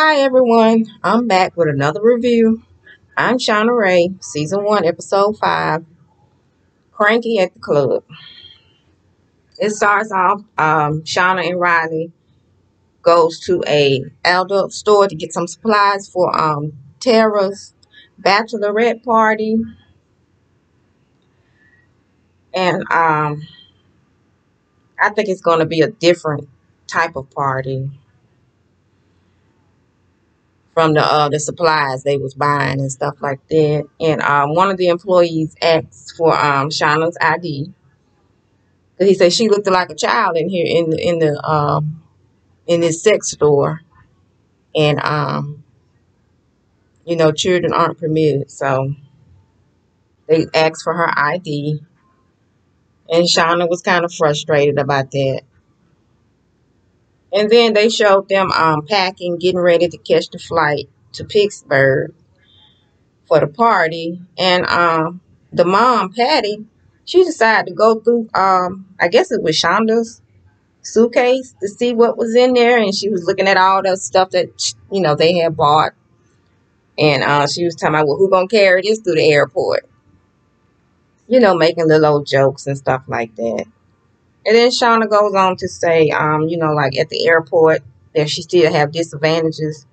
Hi everyone, I'm back with another review. I'm Shauna Rae, Season 1, Episode 5, Cranky at the Club. It starts off, Shauna and Riley goes to a adult store to get some supplies for Tara's bachelorette party. And I think it's going to be a different type of party from the supplies they was buying and stuff like that. And one of the employees asked for Shauna's ID. He said she looked like a child in here in this sex store, and children aren't permitted. So they asked for her ID, and Shauna was kind of frustrated about that. And then they showed them packing, getting ready to catch the flight to Pittsburgh for the party, and the mom Patty, she decided to go through I guess it was Shonda's suitcase to see what was in there, and she was looking at all the stuff that they had bought, and she was talking about, well, who gonna carry this through the airport, making little old jokes and stuff like that. And then Shauna goes on to say, like at the airport that she still have disadvantages,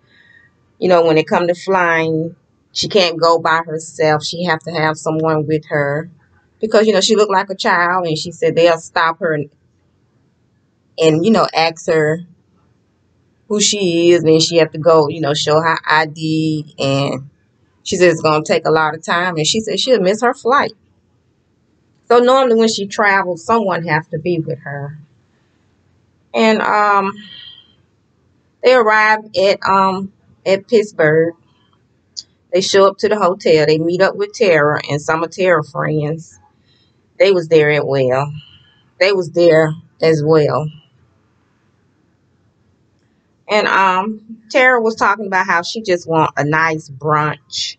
when it come to flying. She can't go by herself, she have to have someone with her because she looked like a child, and she said they'll stop her and ask her who she is, and she have to go, show her ID, and she said it's gonna take a lot of time, and she said she'll miss her flight. So normally when she travels, someone has to be with her. And they arrive at Pittsburgh. They show up to the hotel. They meet up with Tara and some of Tara's friends. They was there as well. They was there as well. And Tara was talking about how she just want a nice brunch,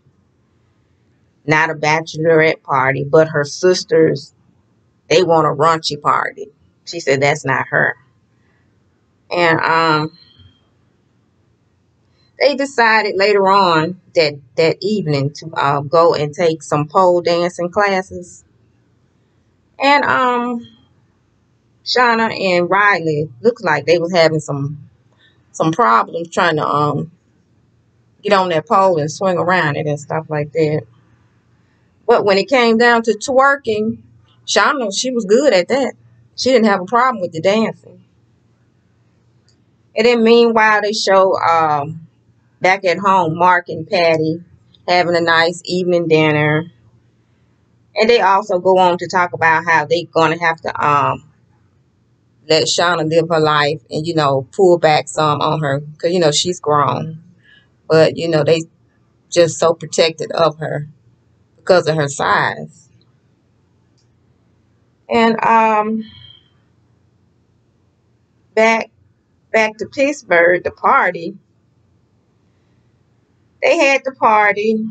not a bachelorette party, but her sisters, they want a raunchy party. She said that's not her. And they decided later on that evening to go and take some pole dancing classes. And Shauna and Riley looked like they was having some problems trying to get on that pole and swing around it and stuff like that. But when it came down to twerking, Shauna, she was good at that. She didn't have a problem with the dancing. And then meanwhile, they show back at home, Mark and Patty having a nice evening dinner. And they also go on to talk about how they're going to have to let Shauna live her life and, pull back some on her because, she's grown. But, they just so protected of her because of her size. And back to Pittsburgh, the party. They had the party.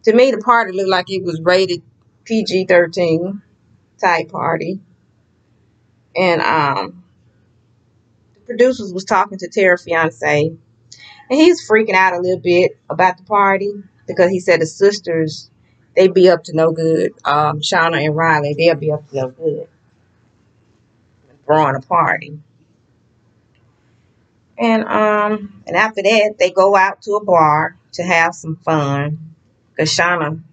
To me, the party looked like it was rated PG-13 type party. And the producers was talking to Tara's fiance, and he's freaking out a little bit about the party because he said the sisters, they be up to no good. Shauna and Riley, they'll be up to no good throwing a party. And after that, they go out to a bar to have some fun. Cause Shauna,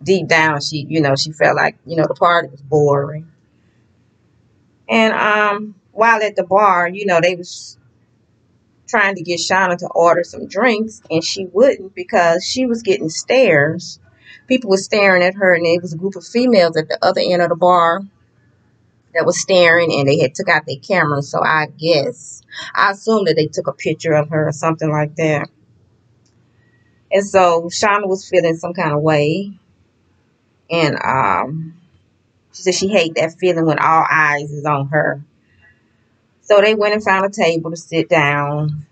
deep down, she felt like the party was boring. And while at the bar, they was trying to get Shauna to order some drinks, and she wouldn't because she was getting stares. People were staring at her, and there was a group of females at the other end of the bar that was staring, and they had took out their cameras. So I assume that they took a picture of her or something like that. And so Shauna was feeling some kind of way, and she said she hates that feeling when all eyes is on her. So they went and found a table to sit down,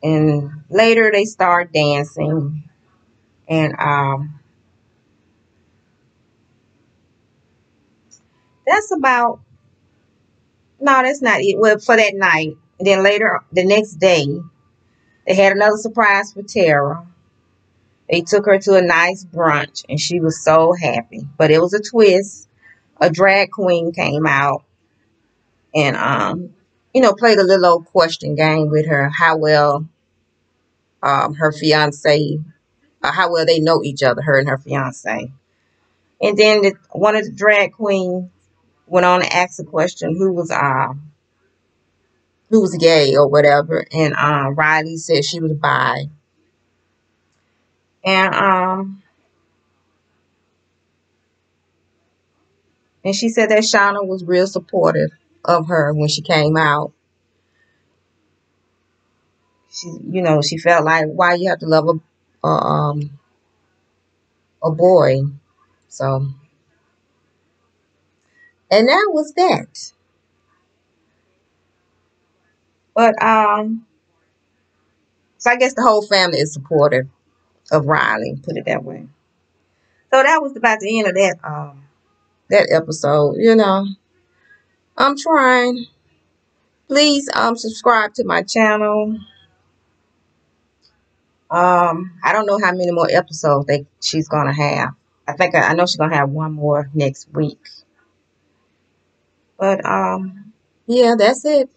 and later they start dancing. And that's about, no, that's not it. Well, for that night. And then later, the next day, They had another surprise for Tara. They took her to a nice brunch, and she was so happy. But it was a twist. A drag queen came out and played a little old question game with her. How well her fiance, how well they know each other, her and her fiance. And then one of the drag queens went on to ask a question who was gay or whatever, and Riley said she was bi, and she said that Shauna was real supportive of her when she came out. She felt like, why you have to love a boy. So, and that was that. But so I guess the whole family is supportive of Riley, put it that way. So that was about the end of that episode. I'm trying. Please subscribe to my channel. I don't know how many more episodes she's gonna have. I know she's gonna have one more next week. But yeah, that's it.